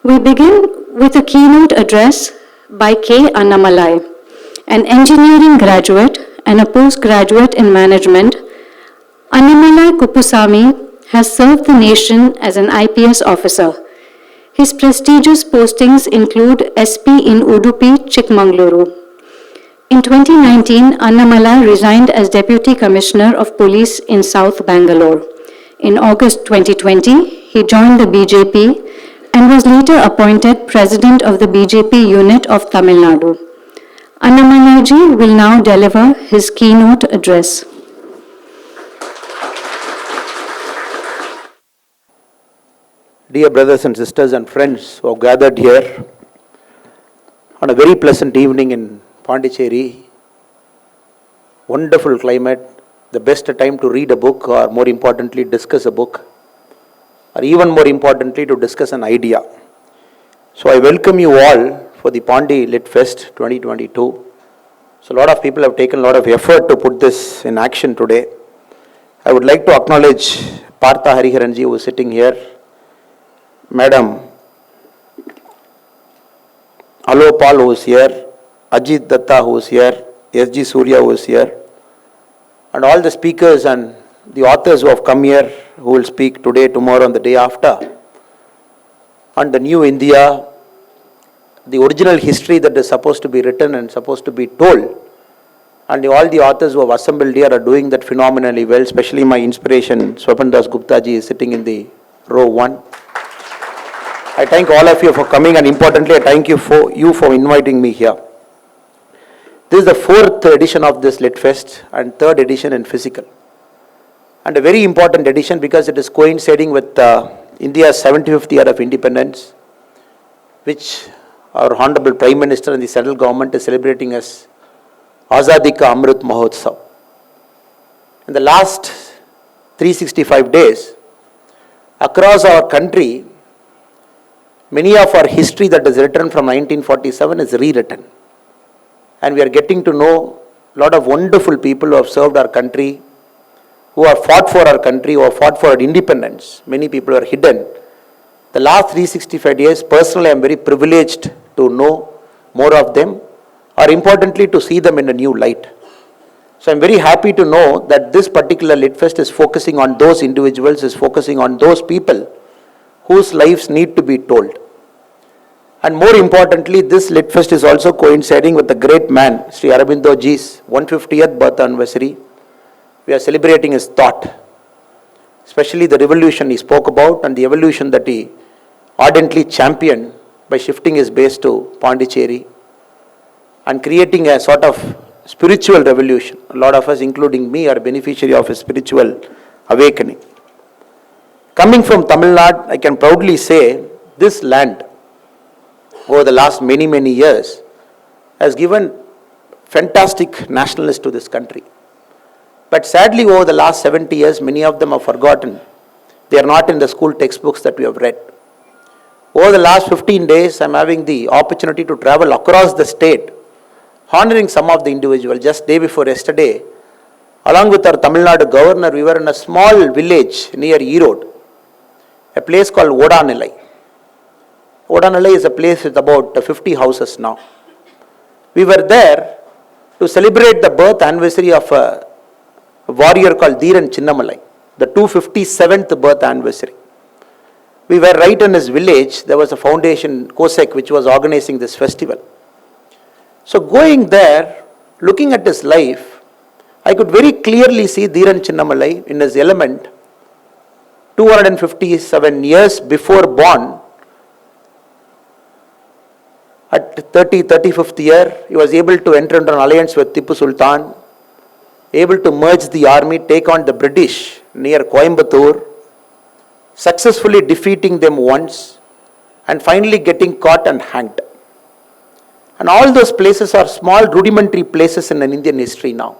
We begin with a keynote address by K. Annamalai, an engineering graduate and a postgraduate in management. Annamalai Kuppusamy has served the nation as an IPS officer. His prestigious postings include SP in Udupi, Chikmagaluru. In 2019, Annamalai resigned as Deputy Commissioner of Police in South Bangalore. In August 2020, he joined the BJP and was later appointed President of the BJP unit of Tamil Nadu. Annamalai ji will now deliver his keynote address. Dear brothers and sisters and friends who have gathered here on a very pleasant evening in Pondicherry, wonderful climate, the best time to read a book or more importantly discuss a book or even more importantly to discuss an idea. So I welcome you all for the Pondi Lit Fest 2022. So a lot of people have taken a lot of effort to put this in action today. I would like to acknowledge Partha Hariharanji who is sitting here, Madam Alopal who is here, Ajit Datta who is here, S.G. Surya who is here, and all the speakers and the authors who have come here who will speak today, tomorrow and the day after, on the new India, the original history that is supposed to be written and supposed to be told, and all the authors who have assembled here are doing that phenomenally well, especially my inspiration, Swapan Das Gupta ji is sitting in the row 1. I thank all of you for coming and importantly I thank you for inviting me here. This is the 4th edition of this Lit Fest and 3rd edition in physical. And a very important edition because it is coinciding with India's 75th year of independence, which our Honorable Prime Minister and the central government is celebrating as Azadi Ka Amrit Mahotsav. In the last 365 days, across our country, many of our history that is written from 1947 is rewritten. And we are getting to know a lot of wonderful people who have served our country, who have fought for our country, who have fought for our independence. Many people are hidden. The last 365 days, personally I am very privileged to know more of them, or importantly to see them in a new light. So I am very happy to know that this particular Lit Fest is focusing on those individuals, is focusing on those people whose lives need to be told. And more importantly, this Lit Fest is also coinciding with the great man, Sri Aurobindo ji's 150th birth anniversary. We are celebrating his thought, especially the revolution he spoke about and the evolution that he ardently championed by shifting his base to Pondicherry and creating a sort of spiritual revolution. A lot of us, including me, are beneficiary of a spiritual awakening. Coming from Tamil Nadu, I can proudly say this land over the last many years has given fantastic nationalists to this country. But sadly over the last 70 years, many of them are forgotten. They are not in the school textbooks that we have read. Over the last 15 days, I am having the opportunity to travel across the state, honoring some of the individuals. Just day before yesterday, along with our Tamil Nadu governor, we were in a small village near Erode, a place called Odanilai. Odanilai is a place with about 50 houses now. We were there to celebrate the birth anniversary of a warrior called Dheeran Chinnamalai, the 257th birth anniversary. We were right in his village. There was a foundation, COSEC, which was organizing this festival. So going there, looking at his life, I could very clearly see Dheeran Chinnamalai in his element. 257 years before born, at 35th year, he was able to enter into an alliance with Tipu Sultan, able to merge the army, take on the British near Coimbatore, successfully defeating them once, and finally getting caught and hanged. And all those places are small rudimentary places in an Indian history now.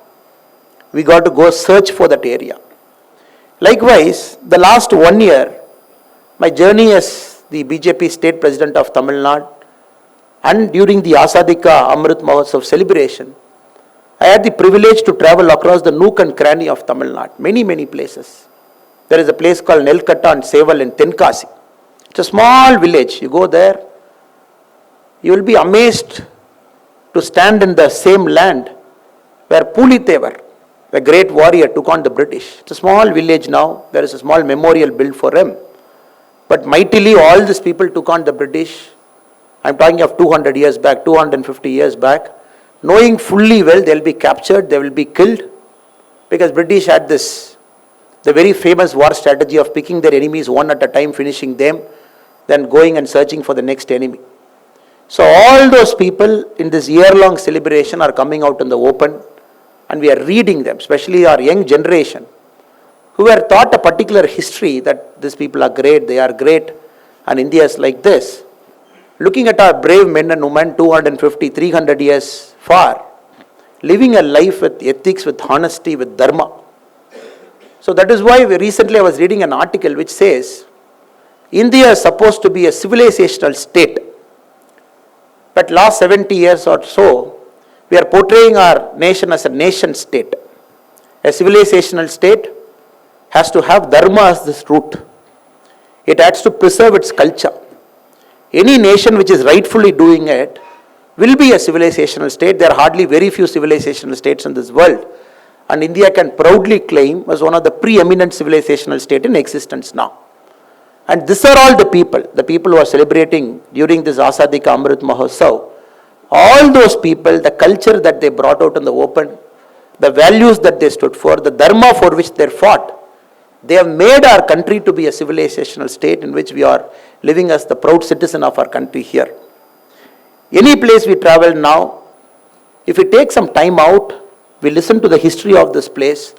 We got to go search for that area. Likewise, the last 1 year, my journey as the BJP state president of Tamil Nadu and during the Azadi Ka Amrit Mahotsav celebration, I had the privilege to travel across the nook and cranny of Tamil Nadu, many places. There is a place called Nelkatta and Seval in Tenkasi. It's a small village. You go there, you will be amazed to stand in the same land where Pulitevar, the great warrior, took on the British. It's a small village now. There is a small memorial built for him. But mightily all these people took on the British. I'm talking of 200 years back, 250 years back, knowing fully well they'll be captured, they will be killed, because British had this, the very famous war strategy of picking their enemies one at a time, finishing them, then going and searching for the next enemy. So all those people in this year-long celebration are coming out in the open, and we are reading them, especially our young generation, who were taught a particular history that these people are great, they are great, and India is like this. Looking at our brave men and women 250, 300 years far, living a life with ethics, with honesty, with dharma. So that is why recently I was reading an article which says, India is supposed to be a civilizational state. But last 70 years or so, we are portraying our nation as a nation state. A civilizational state has to have dharma as this root. It has to preserve its culture. Any nation which is rightfully doing it will be a civilizational state. There are hardly very few civilizational states in this world. And India can proudly claim as one of the preeminent civilizational states in existence now. And these are all the people who are celebrating during this Azadi Ka Amrit Mahotsav. All those people, the culture that they brought out in the open, the values that they stood for, the dharma for which they fought, they have made our country to be a civilizational state in which we are living as the proud citizen of our country here. Any place we travel now, if we take some time out, we listen to the history of this place,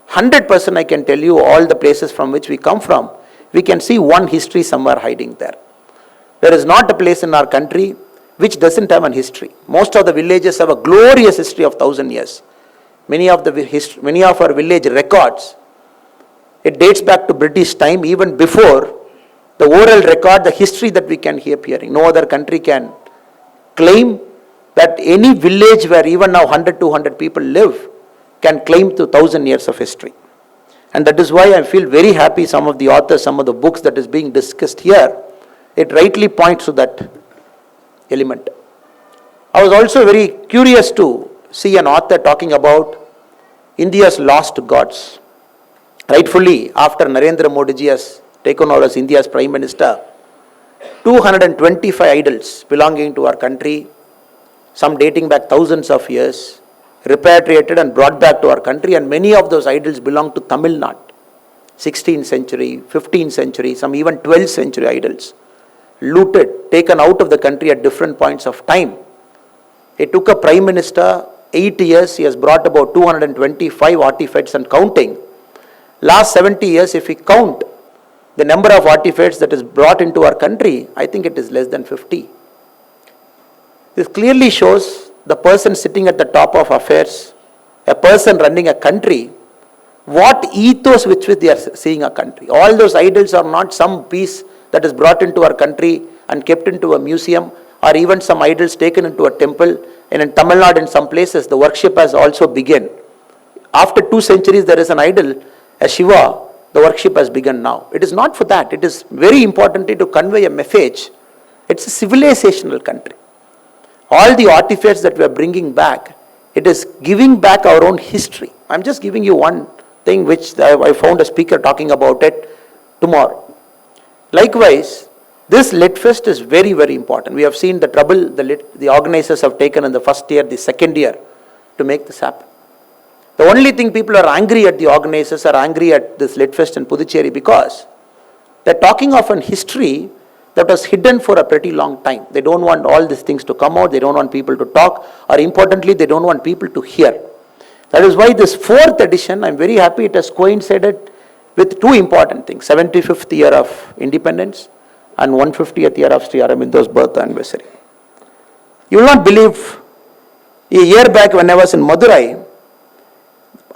100% I can tell you all the places from which we come from, we can see one history somewhere hiding there. There is not a place in our country which doesn't have an history. Most of the villages have a glorious history of 1,000 years. Many of our village records, it dates back to British time, even before the oral record, the history that we can hear hearing. No other country can claim that any village where even now 100, 200 people live can claim to 1,000 years of history. And that is why I feel very happy some of the authors, some of the books that is being discussed here, it rightly points to that element. I was also very curious to see an author talking about India's lost gods. Rightfully, after Narendra Modi ji has taken over as India's Prime Minister, 225 idols belonging to our country, some dating back thousands of years, repatriated and brought back to our country, and many of those idols belong to Tamil Nadu. 16th century, 15th century, some even 12th century idols, looted, taken out of the country at different points of time. It took a Prime Minister 8 years, he has brought about 225 artifacts and counting. Last 70 years, if we count the number of artifacts that is brought into our country, I think it is less than 50. This clearly shows the person sitting at the top of affairs, a person running a country, what ethos with which they are seeing a country. All those idols are not some piece that is brought into our country and kept into a museum, or even some idols taken into a temple. And in Tamil Nadu, in some places, the worship has also begun. After 2 centuries, there is an idol, a Shiva, the worship has begun now. It is not for that. It is very importantly to convey a message. It's a civilizational country. All the artifacts that we are bringing back, it is giving back our own history. I'm just giving you one thing which I found a speaker talking about it tomorrow. Likewise, this Lit Fest is very, very important. We have seen the trouble the organizers have taken in the first year, the second year to make this happen. The only thing people are angry at the organizers are angry at this Lit Fest in Puducherry because they're talking of an history that was hidden for a pretty long time. They don't want all these things to come out, they don't want people to talk, or importantly, they don't want people to hear. That is why this 4th edition, I'm very happy it has coincided with 2 important things, 75th year of independence and 150th year of Sri Aurobindo's birth anniversary. You will not believe, a year back when I was in Madurai,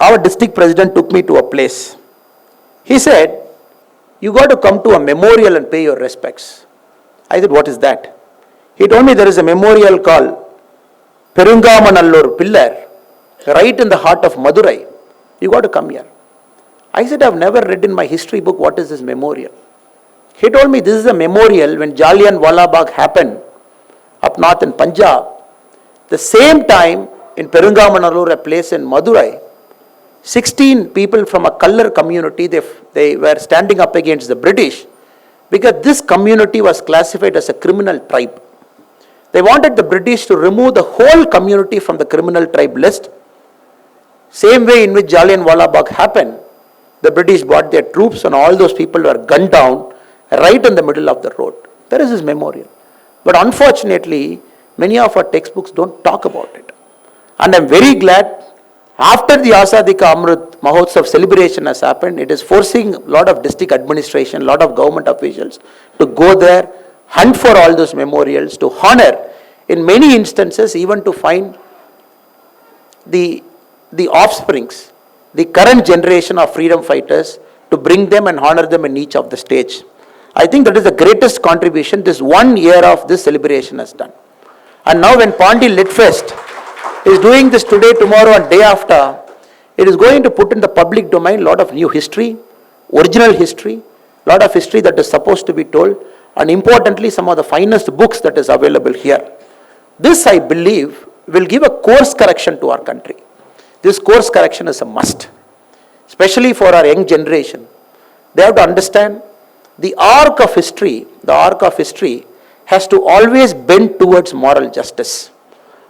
our district president took me to a place. He said, you got to come to a memorial and pay your respects. I said, what is that? He told me there is a memorial called Perungamanallur Pillar, right in the heart of Madurai. You got to come here. I said, I have never read in my history book what is this memorial. He told me this is a memorial when Jallianwala Bagh happened up north in Punjab. The same time in Perungamanallur, a place in Madurai, 16 people from a Kallar community, they were standing up against the British because this community was classified as a criminal tribe. They wanted the British to remove the whole community from the criminal tribe list. Same way in which Jallianwala Bagh happened, the British brought their troops and all those people were gunned down right in the middle of the road. There is his memorial. But unfortunately, many of our textbooks don't talk about it. And I'm very glad after the Azadi Ka Amrit Mahotsav celebration has happened, it is forcing a lot of district administration, a lot of government officials to go there, hunt for all those memorials, to honor, in many instances, even to find the offsprings, the current generation of freedom fighters, to bring them and honor them in each of the stage. I think that is the greatest contribution this 1 year of this celebration has done. And now when Pandi Litfest is doing this today, tomorrow and day after, it is going to put in the public domain a lot of new history, original history, a lot of history that is supposed to be told, and importantly some of the finest books that is available here. This, I believe, will give a course correction to our country. This course correction is a must, especially for our young generation. They have to understand the arc of history has to always bend towards moral justice.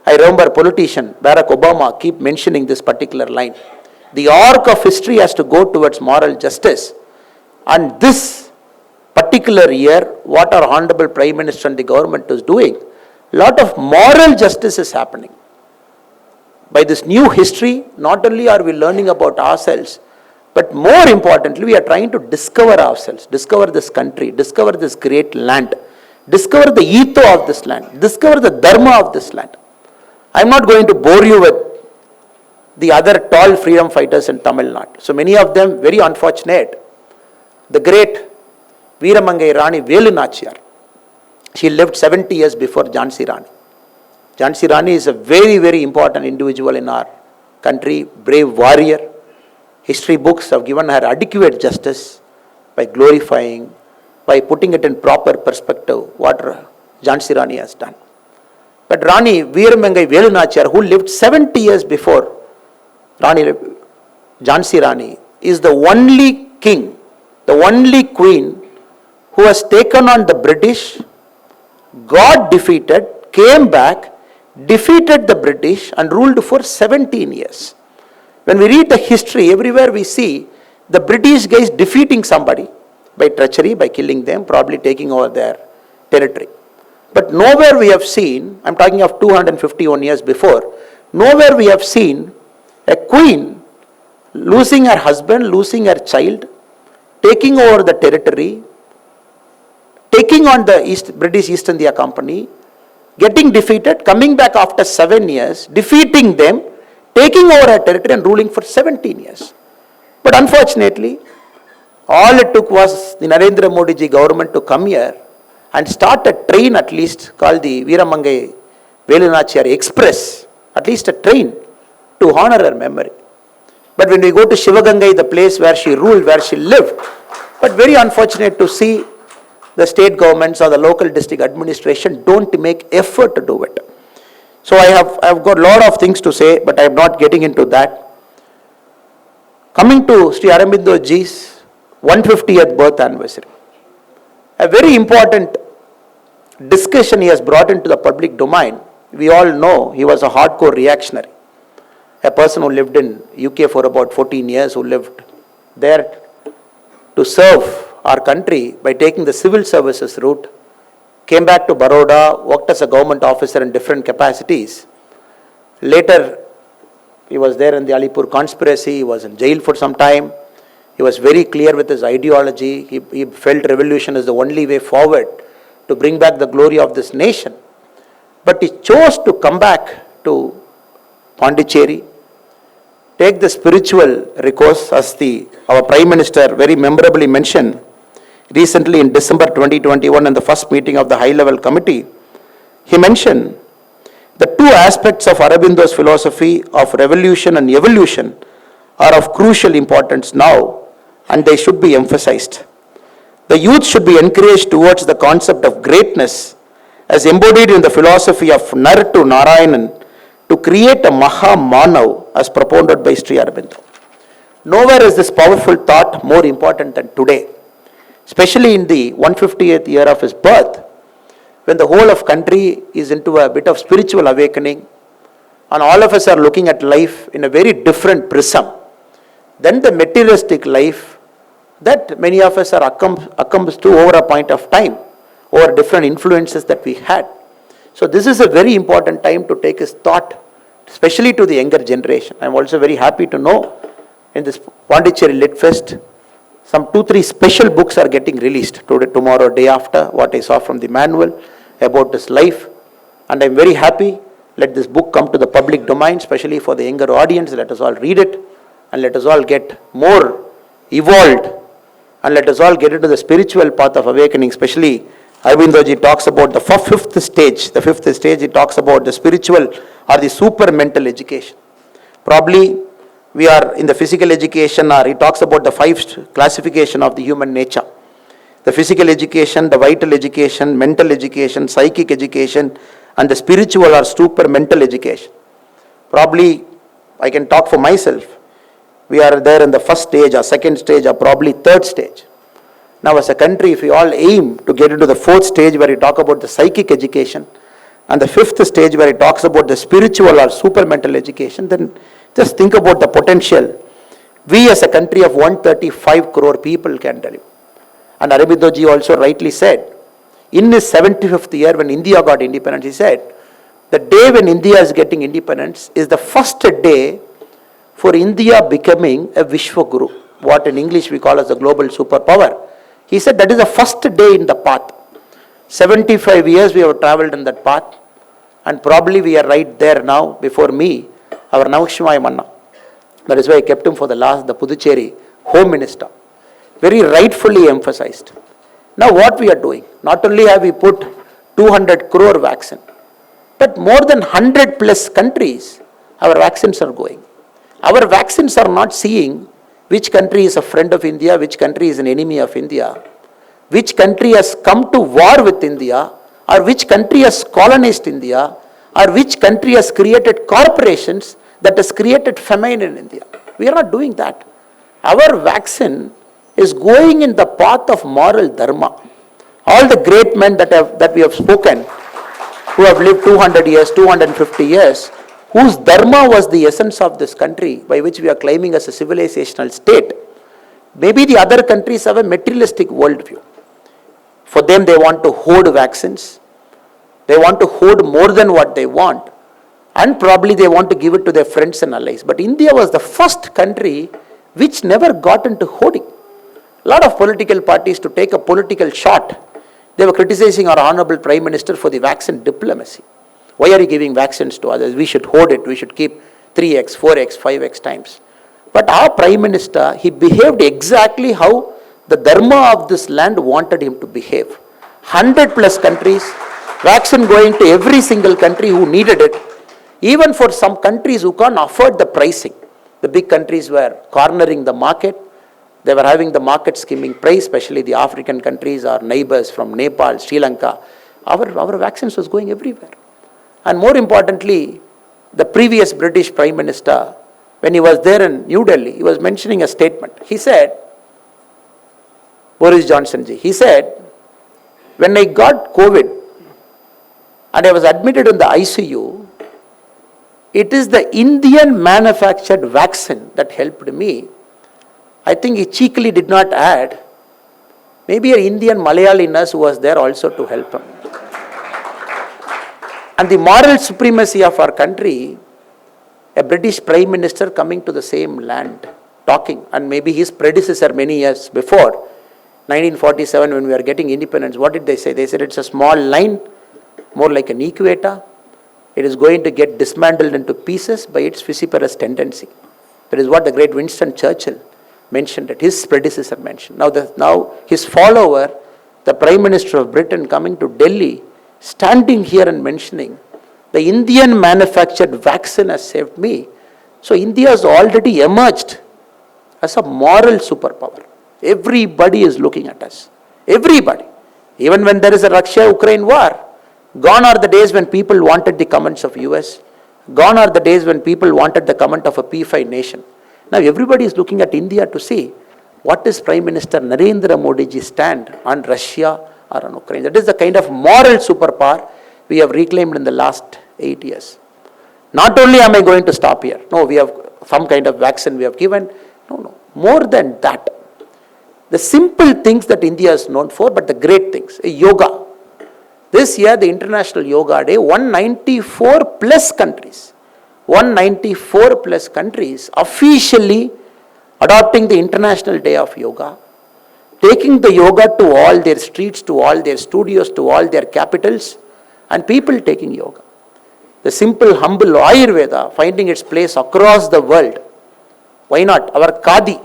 I remember politician Barack Obama keep mentioning this particular line. The arc of history has to go towards moral justice. And this particular year, what our Honorable Prime Minister and the government is doing, a lot of moral justice is happening. By this new history, not only are we learning about ourselves, but more importantly, we are trying to discover ourselves, discover this country, discover this great land, discover the ethos of this land, discover the dharma of this land. I am not going to bore you with the other tall freedom fighters in Tamil Nadu. So many of them very unfortunate. The great Veeramangai Rani Velu Nachiyar, she lived 70 years before Jhansi Rani. Jhansi Rani is a very, very important individual in our country, brave warrior. History books have given her adequate justice by glorifying, by putting it in proper perspective what Jhansi Rani has done. But Rani Veeramangai Velu Nachiyar, who lived 70 years before Jhansi Rani, is the only king, the only queen who has taken on the British, got defeated, came back, defeated the British and ruled for 17 years. When we read the history, everywhere we see the British guys defeating somebody by treachery, by killing them, probably taking over their territory. But nowhere we have seen, I'm talking of 251 years before, nowhere we have seen a queen losing her husband, losing her child, taking over the territory, taking on the British East India Company, getting defeated, coming back after 7 years, defeating them, taking over her territory and ruling for 17 years. But unfortunately, all it took was the Narendra Modi ji government to come here and start a train at least called the Veeramangai Velu Nachiyar Express, at least a train to honor her memory. But when we go to Shivagangai, the place where she ruled, where she lived, but very unfortunate to see the state governments or the local district administration don't make effort to do it. So I have got a lot of things to say, but I am not getting into that. Coming to Sri Aurobindo ji's 150th birth anniversary, a very important discussion he has brought into the public domain. We all know he was a hardcore reactionary, a person who lived in UK for about 14 years, who lived there to serve our country by taking the civil services route, came back to Baroda, worked as a government officer in different capacities. Later, he was there in the Alipur conspiracy, he was in jail for some time. He was very clear with his ideology. He felt revolution is the only way forward to bring back the glory of this nation. But he chose to come back to Pondicherry, take the spiritual recourse, as our Prime Minister very memorably mentioned recently in December 2021 in the first meeting of the high-level committee. He mentioned the two aspects of Aurobindo's philosophy of revolution and evolution are of crucial importance now, and they should be emphasized. The youth should be encouraged towards the concept of greatness as embodied in the philosophy of Nar to Narayanan to create a Maha Manav as propounded by Sri Aurobindo. Nowhere is this powerful thought more important than today, especially in the 150th year of his birth, when the whole of country is into a bit of spiritual awakening and all of us are looking at life in a very different prism than the materialistic life that many of us are accustomed to over a point of time, over different influences that we had. So this is a very important time to take his thought, especially to the younger generation. I am also very happy to know in this Pondicherry Lit Fest, some 2-3 special books are getting released today, tomorrow, day after, what I saw from the manual about his life. And I am very happy. Let this book come to the public domain, especially for the younger audience. Let us all read it and let us all get more evolved and let us all get into the spiritual path of awakening. Especially Aurobindo talks about the fifth stage. The fifth stage, he talks about the spiritual or the super mental education. Probably we are in the physical education, or he talks about the 5 classification of the human nature. The physical education, the vital education, mental education, psychic education, and the spiritual or super mental education. Probably I can talk for myself. We are there in the first stage or second stage or probably third stage. Now as a country, if we all aim to get into the 4th stage where we talk about the psychic education and the 5th stage where it talks about the spiritual or super mental education, then just think about the potential we as a country of 135 crore people can deliver. And Aurobindo ji also rightly said, in his 75th year when India got independence, he said, the day when India is getting independence is the first day for India becoming a Vishwaguru, what in English we call as a global superpower. He said that is the first day in the path. 75 years we have traveled in that path, and probably we are right there now before me, our Navakshimaya Manna. That is why I kept him for the Puducherry Home Minister. Very rightfully emphasized. Now what we are doing, not only have we put 200 crore vaccine, but more than 100 plus countries, our vaccines are going. Our vaccines are not seeing which country is a friend of India, which country is an enemy of India, which country has come to war with India, or which country has colonized India, or which country has created corporations that has created famine in India. We are not doing that. Our vaccine is going in the path of moral dharma. All the great men that we have spoken, who have lived 200 years, 250 years, whose dharma was the essence of this country by which we are claiming as a civilizational state. Maybe the other countries have a materialistic worldview. For them, they want to hoard vaccines. They want to hoard more than what they want. And probably they want to give it to their friends and allies. But India was the first country which never got into hoarding. A lot of political parties, to take a political shot, they were criticizing our Honorable Prime Minister for the vaccine diplomacy. Why are you giving vaccines to others? We should hoard it. We should keep 3x, 4x, 5x times. But our Prime Minister, he behaved exactly how the dharma of this land wanted him to behave. 100 plus countries, vaccine going to every single country who needed it. Even for some countries who can't afford the pricing. The big countries were cornering the market. They were having the market skimming price, especially the African countries, our neighbors from Nepal, Sri Lanka. Our vaccines was going everywhere. And more importantly, the previous British Prime Minister, when he was there in New Delhi, he was mentioning a statement. He said, Boris Johnson ji, he said, when I got COVID and I was admitted in the ICU, it is the Indian manufactured vaccine that helped me. I think he cheekily did not add, maybe an Indian Malayali nurse who was there also to help him. And the moral supremacy of our country, a British Prime Minister coming to the same land, talking, and maybe his predecessor many years before, 1947 when we are getting independence, what did they say? They said it's a small line, more like an equator. It is going to get dismantled into pieces by its vociferous tendency. That is what the great Winston Churchill mentioned, that his predecessor mentioned. Now his follower, the Prime Minister of Britain, coming to Delhi, standing here and mentioning, the Indian manufactured vaccine has saved me. So India has already emerged as a moral superpower. Everybody is looking at us. Everybody. Even when there is a Russia-Ukraine war, gone are the days when people wanted the comments of US. Gone are the days when people wanted the comment of a P5 nation. Now everybody is looking at India to see what is Prime Minister Narendra Modi's stand on Russia or on Ukraine. That is the kind of moral superpower we have reclaimed in the last 8 years. Not only am I going to stop here. No, we have some kind of vaccine we have given. No. More than that. The simple things that India is known for, but the great things. Yoga. This year, the International Yoga Day, 194 plus countries officially adopting the International Day of Yoga, taking the yoga to all their streets, to all their studios, to all their capitals, and people taking yoga. The simple, humble Ayurveda finding its place across the world. Why not? Our Khadi,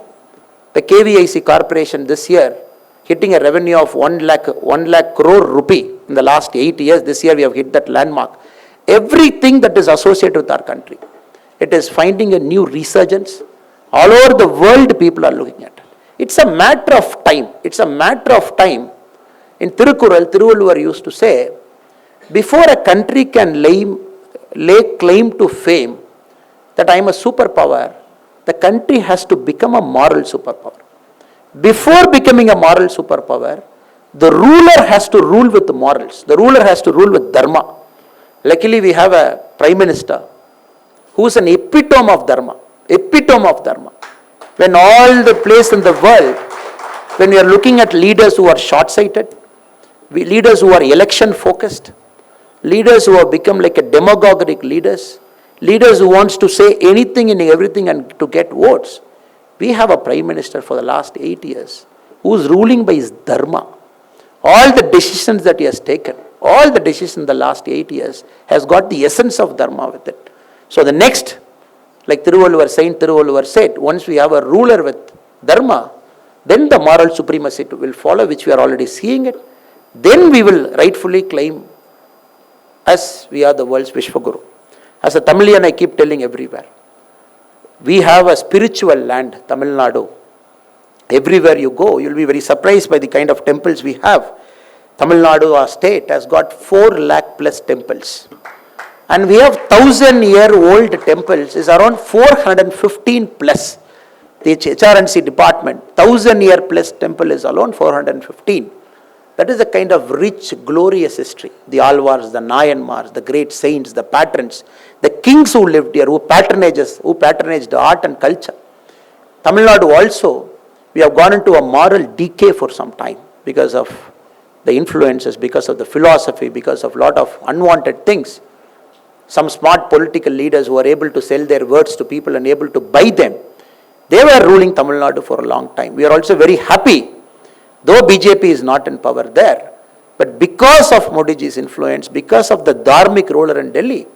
the KVIC Corporation this year, hitting a revenue of 1 lakh crore rupee in the last 8 years. This year we have hit that landmark. Everything that is associated with our country, it is finding a new resurgence. All over the world people are looking at it. It's a matter of time. It's a matter of time. In Tirukural, Thiruvalluvar used to say, before a country can lay claim to fame that I am a superpower, the country has to become a moral superpower. Before becoming a moral superpower, the ruler has to rule with the morals. The ruler has to rule with dharma. Luckily, we have a prime minister who is an epitome of dharma. Epitome of dharma. When all the place in the world, when we are looking at leaders who are short-sighted, leaders who are election-focused, leaders who have become like a demagogic leaders who wants to say anything and everything and to get votes. We have a prime minister for the last 8 years who is ruling by his dharma. All the decisions that he has taken, all the decisions in the last 8 years has got the essence of dharma with it. So the next, like Saint Thiruvalluvar said, once we have a ruler with dharma, then the moral supremacy will follow, which we are already seeing it. Then we will rightfully claim as we are the world's Vishwaguru. As a Tamilian, I keep telling everywhere, we have a spiritual land, Tamil Nadu. Everywhere you go, you will be very surprised by the kind of temples we have. Tamil Nadu, our state, has got 4 lakh plus temples. And we have 1,000-year-old temples, is around 415 plus. The HRNC department, 1,000-year plus temple is alone 415. That is a kind of rich, glorious history. The Alvars, the Nayanmars, the great saints, the patrons, the kings who lived here, who patronaged art and culture. Tamil Nadu also, we have gone into a moral decay for some time because of the influences, because of the philosophy, because of a lot of unwanted things. Some smart political leaders who are able to sell their words to people and able to buy them, they were ruling Tamil Nadu for a long time. We are also very happy, though BJP is not in power there, but because of Modi's influence, because of the dharmic ruler in Delhi,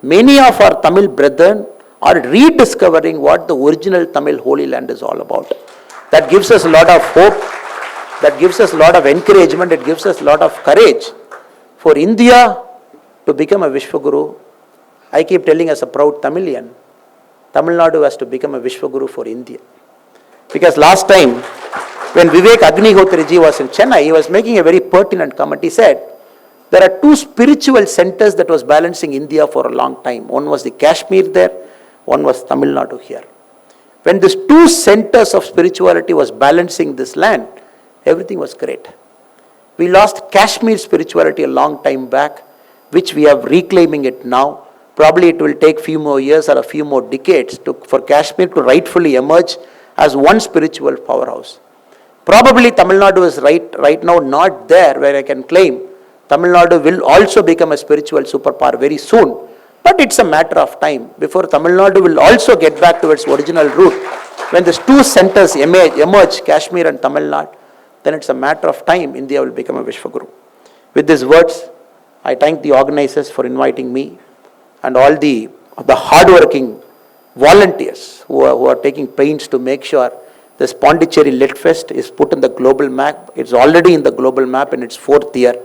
many of our Tamil brethren are rediscovering what the original Tamil Holy Land is all about. That gives us a lot of hope, that gives us a lot of encouragement, it gives us a lot of courage for India to become a Vishwaguru. I keep telling as a proud Tamilian, Tamil Nadu has to become a Vishwaguru for India. Because last time, when Vivek Agnihotriji was in Chennai, he was making a very pertinent comment. He said, there are 2 spiritual centers that was balancing India for a long time. One was the Kashmir there, one was Tamil Nadu here. When these 2 centers of spirituality was balancing this land, everything was great. We lost Kashmir spirituality a long time back, which we are reclaiming it now. Probably it will take few more years or a few more decades for Kashmir to rightfully emerge as one spiritual powerhouse. Probably Tamil Nadu is right now not there where I can claim Tamil Nadu will also become a spiritual superpower very soon. But it's a matter of time before Tamil Nadu will also get back to its original root. When these 2 centers emerge, Kashmir and Tamil Nadu, then it's a matter of time India will become a Vishwaguru. With these words, I thank the organizers for inviting me and all the hardworking volunteers who are taking pains to make sure this Pondicherry Lit Fest is put in the global map. It's already in the global map in its 4th year.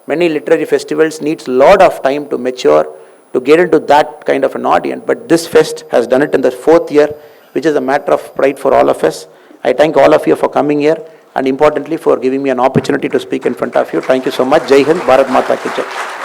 Many literary festivals needs a lot of time to mature, to get into that kind of an audience. But this fest has done it in the 4th year, which is a matter of pride for all of us. I thank all of you for coming here. and importantly for giving me an opportunity to speak in front of you. Thank you so much. Jai Hind, Bharat Mata Ki Jai.